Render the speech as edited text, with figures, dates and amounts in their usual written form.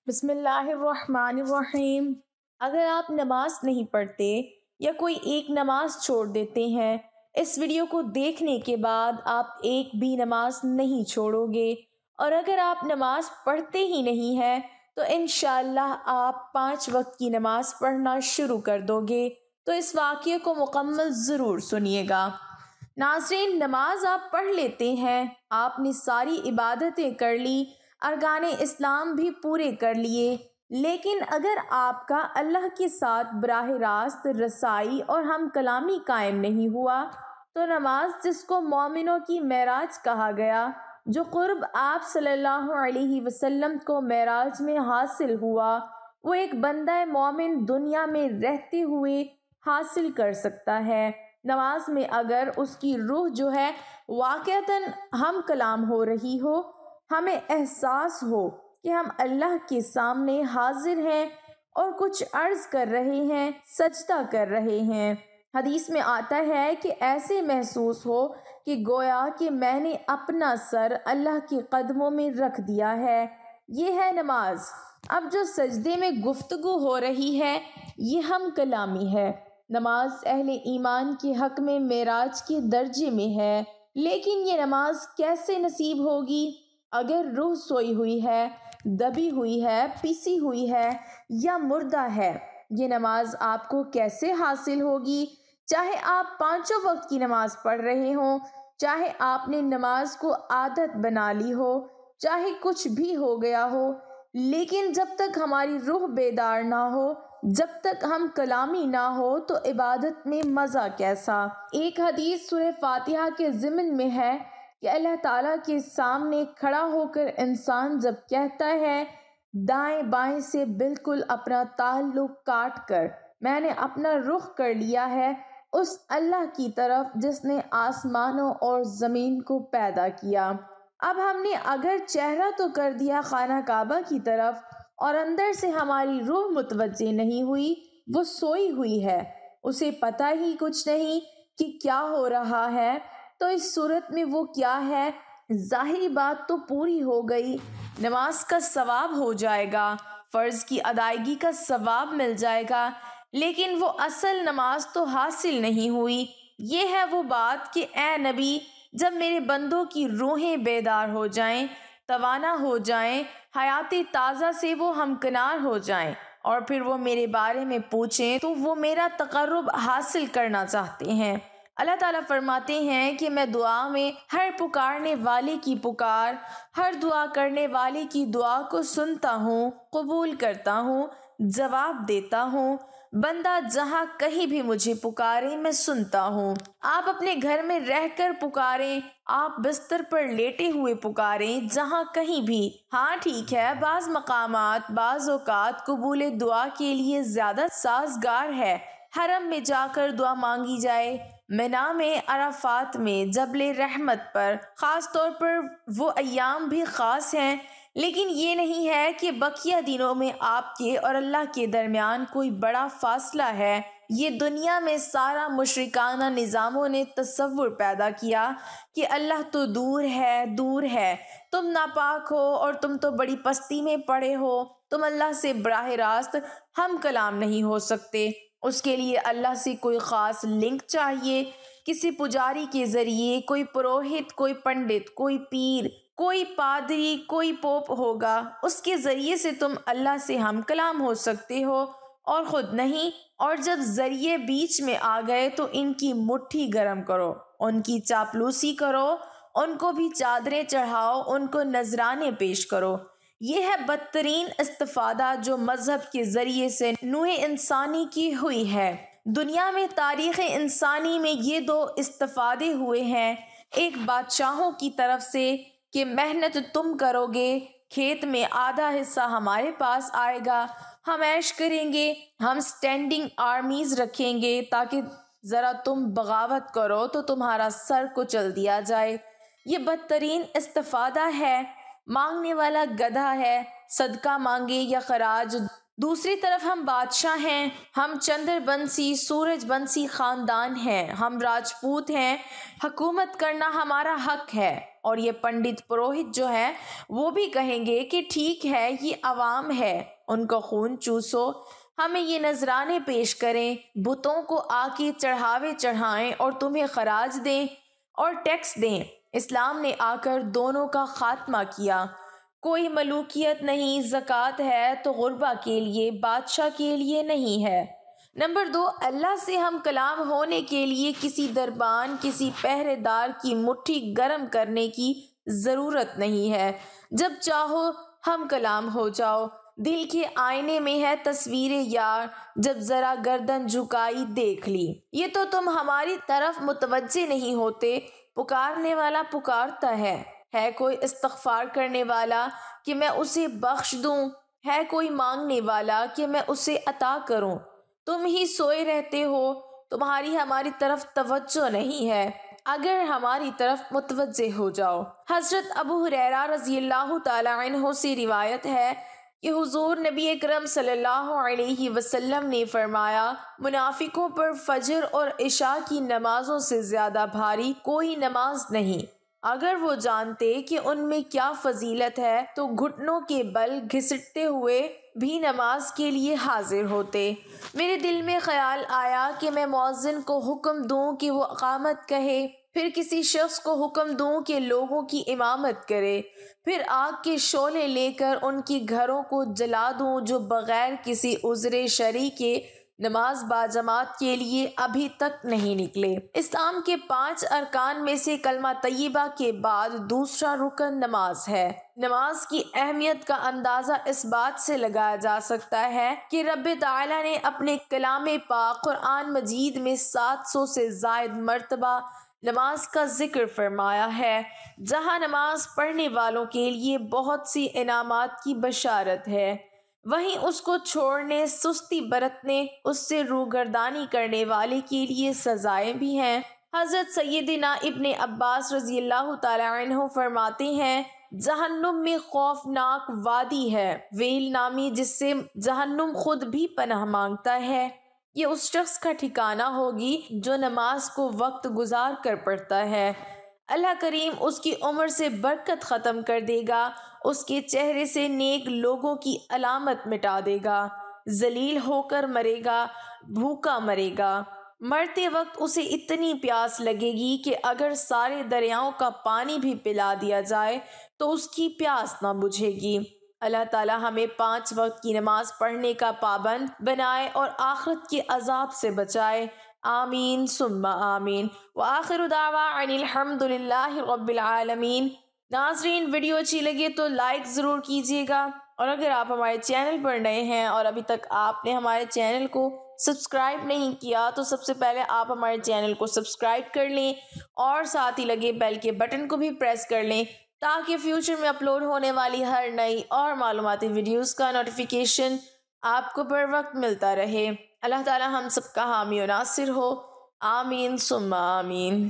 بسم اللہ الرحمن الرحیم۔ اگر آپ نماز نہیں پڑھتے یا کوئی ایک نماز چھوڑ دیتے ہیں، اس ویڈیو کو دیکھنے کے بعد آپ ایک بھی نماز نہیں چھوڑو گے، اور اگر آپ نماز پڑھتے ہی نہیں ہیں تو انشاءاللہ آپ 5 وقت کی نماز پڑھنا شروع کر دو گے۔ تو اس واقعے کو مکمل ضرور سنیے گا۔ ناظرین، نماز آپ پڑھ لیتے ہیں، آپ نے ساری عبادتیں کر لی، ارکان اسلام بھی پورے کر لیے، لیکن اگر آپ کا اللہ کے ساتھ براہ راست رسائی اور ہم کلامی قائم نہیں ہوا تو نماز، جس کو مومنوں کی معراج کہا گیا، جو قرب آپ صلی اللہ علیہ وسلم کو معراج میں حاصل ہوا، وہ ایک بندہ مومن دنیا میں رہتے ہوئے حاصل کر سکتا ہے۔ نماز میں اگر اس کی روح جو ہے واقعتاً ہم کلام ہو رہی ہو، ہمیں احساس ہو کہ ہم اللہ کے سامنے حاضر ہیں اور کچھ عرض کر رہے ہیں، سجدہ کر رہے ہیں۔ حدیث میں آتا ہے کہ ایسے محسوس ہو کہ گویا کہ میں نے اپنا سر اللہ کے قدموں میں رکھ دیا ہے، یہ ہے نماز۔ اب جو سجدے میں گفتگو ہو رہی ہے یہ ہم کلامی ہے۔ نماز اہل ایمان کے حق میں معراج کے درجے میں ہے، لیکن یہ نماز کیسے نصیب ہوگی؟ اگر روح سوئی ہوئی ہے، دبی ہوئی ہے، پیسی ہوئی ہے یا مردہ ہے، یہ نماز آپ کو کیسے حاصل ہوگی؟ چاہے آپ 5 وقت کی نماز پڑھ رہے ہوں، چاہے آپ نے نماز کو عادت بنا لی ہو، چاہے کچھ بھی ہو گیا ہو، لیکن جب تک ہماری روح بیدار نہ ہو، جب تک ہم کلامی نہ ہو تو عبادت میں مزہ کیسا؟ ایک حدیث سورہ فاتحہ کے ضمن میں ہے کہ اللہ تعالیٰ کے سامنے کھڑا ہو کر انسان جب کہتا ہے دائیں بائیں سے بالکل اپنا تعلق کاٹ کر میں نے اپنا رخ کر لیا ہے اس اللہ کی طرف جس نے آسمانوں اور زمین کو پیدا کیا۔ اب ہم نے اگر چہرہ تو کر دیا خانہ کعبہ کی طرف اور اندر سے ہماری روح متوجہ نہیں ہوئی، وہ سوئی ہوئی ہے، اسے پتہ ہی کچھ نہیں کہ کیا ہو رہا ہے، تو اس صورت میں وہ کیا ہے؟ ظاہری بات تو پوری ہو گئی، نماز کا ثواب ہو جائے گا، فرض کی ادائیگی کا ثواب مل جائے گا، لیکن وہ اصل نماز تو حاصل نہیں ہوئی۔ یہ ہے وہ بات کہ اے نبی، جب میرے بندوں کی روحیں بیدار ہو جائیں، توانا ہو جائیں، حیات تازہ سے وہ ہمکنار ہو جائیں اور پھر وہ میرے بارے میں پوچھیں تو وہ میرا تقرب حاصل کرنا چاہتے ہیں۔ اللہ تعالیٰ فرماتے ہیں کہ میں دعا میں ہر پکارنے والے کی پکار، ہر دعا کرنے والے کی دعا کو سنتا ہوں، قبول کرتا ہوں، جواب دیتا ہوں۔ بندہ جہاں کہیں بھی مجھے پکارے میں سنتا ہوں۔ آپ اپنے گھر میں رہ کر پکاریں، آپ بستر پر لیٹے ہوئے پکاریں، جہاں کہیں بھی۔ ہاں ٹھیک ہے، بعض مقامات بعض اوقات قبول دعا کے لیے زیادہ سازگار ہے، حرم میں جا کر دعا مانگی جائے، منا میں، عرفات میں، جبل رحمت پر، خاص طور پر وہ ایام بھی خاص ہیں، لیکن یہ نہیں ہے کہ بقیہ دنوں میں آپ کے اور اللہ کے درمیان کوئی بڑا فاصلہ ہے۔ یہ دنیا میں سارا مشرکانہ نظاموں نے تصور پیدا کیا کہ اللہ تو دور ہے، دور ہے، تم ناپاک ہو اور تم تو بڑی پستی میں پڑے ہو، تم اللہ سے براہ راست ہم کلام نہیں ہو سکتے۔ اس کے لیے اللہ سے کوئی خاص لنک چاہیے، کسی پجاری کے ذریعے، کوئی پروہت، کوئی پنڈت، کوئی پیر، کوئی پادری، کوئی پوپ ہوگا، اس کے ذریعے سے تم اللہ سے ہم کلام ہو سکتے ہو اور خود نہیں۔ اور جب ذریعے بیچ میں آ گئے تو ان کی مٹھی گرم کرو، ان کی چاپلوسی کرو، ان کو بھی چادریں چڑھاؤ، ان کو نذرانے پیش کرو۔ یہ ہے بدترین استفادہ جو مذہب کے ذریعے سے نوع انسانی کی ہوئی ہے۔ دنیا میں تاریخ انسانی میں یہ 2 استفادے ہوئے ہیں، ایک بادشاہوں کی طرف سے کہ محنت تم کرو گے، کھیت میں آدھا حصہ ہمارے پاس آئے گا، ہم عیش کریں گے، ہم سٹینڈنگ آرمیز رکھیں گے تاکہ ذرا تم بغاوت کرو تو تمہارا سر کچل دیا جائے۔ یہ بدترین استفادہ ہے، مانگنے والا گدھا ہے، صدقہ مانگے یا خراج۔ دوسری طرف ہم بادشاہ ہیں، ہم چندر بنسی، سورج بنسی خاندان ہیں، ہم راجپوت ہیں، حکومت کرنا ہمارا حق ہے اور یہ پنڈت پروہت جو ہے وہ بھی کہیں گے کہ ٹھیک ہے یہ عوام ہے، ان کا خون چوسو، ہمیں یہ نذرانے پیش کریں، بتوں کو آ کے چڑھاوے چڑھائیں اور تمہیں خراج دیں اور ٹیکس دیں۔ اسلام نے آ کر دونوں کا خاتمہ کیا۔ کوئی ملوکیت نہیں، زکوٰۃ ہے تو غربا کے لیے، بادشاہ کے لیے نہیں ہے۔ نمبر 2، اللہ سے ہم کلام ہونے کے لیے کسی دربان، کسی پہرے دار کی مٹھی گرم کرنے کی ضرورت نہیں ہے۔ جب چاہو ہم کلام ہو جاؤ۔ دل کے آئینے میں ہے تصویر یار، جب ذرا گردن جھکائی دیکھ لی۔ یہ تو تم ہماری طرف متوجہ نہیں ہوتے، پکارنے والا پکارتا ہے کوئی استغفار کرنے والا کہ میں اسے بخش دوں، ہے کوئی مانگنے والا کہ میں اسے عطا کروں۔ تم ہی سوئے رہتے ہو، تمہاری ہماری طرف توجہ نہیں ہے، اگر ہماری طرف متوجہ ہو جاؤ۔ حضرت ابو ہریرہ رضی اللہ تعالی عنہ سے روایت ہے کہ حضور نبی اکرم صلی اللہ علیہ وسلم نے فرمایا، منافقوں پر فجر اور عشاء کی نمازوں سے زیادہ بھاری کوئی نماز نہیں۔ اگر وہ جانتے کہ ان میں کیا فضیلت ہے تو گھٹنوں کے بل گھسٹتے ہوئے بھی نماز کے لیے حاضر ہوتے۔ میرے دل میں خیال آیا کہ میں مؤذن کو حکم دوں کہ وہ اقامت کہے، پھر کسی شخص کو حکم دوں کہ لوگوں کی امامت کرے، پھر آگ کے شعلے لے کر ان کے گھروں کو جلا دوں جو بغیر کسی عذر شرعی کے نماز باجماعت کے لیے ابھی تک نہیں نکلے۔ اسلام کے 5 ارکان میں سے کلمہ طیبہ کے بعد دوسرا رکن نماز ہے۔ نماز کی اہمیت کا اندازہ اس بات سے لگایا جا سکتا ہے کہ رب تعالیٰ نے اپنے کلام پاک قرآن مجید میں 700 سے زائد مرتبہ نماز کا ذکر فرمایا ہے، جہاں نماز پڑھنے والوں کے لیے بہت سی انعامات کی بشارت ہے، وہیں اس کو چھوڑنے، سستی برتنے، اس سے روگردانی کرنے والے کے لیے سزائیں بھی ہیں۔ حضرت سیدنا ابن عباس رضی اللہ تعالی عنہ فرماتے ہیں، جہنم میں خوفناک وادی ہے، ویل نامی، جس سے جہنم خود بھی پناہ مانگتا ہے۔ یہ اس شخص کا ٹھکانہ ہوگی جو نماز کو وقت گزار کر پڑھتا ہے۔ اللہ کریم اس کی عمر سے برکت ختم کر دے گا، اس کے چہرے سے نیک لوگوں کی علامت مٹا دے گا، ذلیل ہو کر مرے گا، بھوکا مرے گا۔ مرتے وقت اسے اتنی پیاس لگے گی کہ اگر سارے دریاؤں کا پانی بھی پلا دیا جائے تو اس کی پیاس نہ بجھے گی۔ اللہ تعالی ہمیں 5 وقت کی نماز پڑھنے کا پابند بنائے اور آخرت کے عذاب سے بچائے، آمین ثم آمین۔ وآخر دعوانا ان الحمد للہ رب العالمین۔ ناظرین، ویڈیو اچھی لگے تو لائک ضرور کیجیے گا، اور اگر آپ ہمارے چینل پر نئے ہیں اور ابھی تک آپ نے ہمارے چینل کو سبسکرائب نہیں کیا تو سب سے پہلے آپ ہمارے چینل کو سبسکرائب کر لیں اور ساتھ ہی لگے بیل کے بٹن کو بھی پریس کر لیں تاکہ فیوچر میں اپلوڈ ہونے والی ہر نئی اور معلوماتی ویڈیوز کا نوٹیفیکیشن آپ کو بر وقت ملتا رہے۔ اللہ تعالی ہم سب کا حامی و ناصر ہو، آمین ثم آمین۔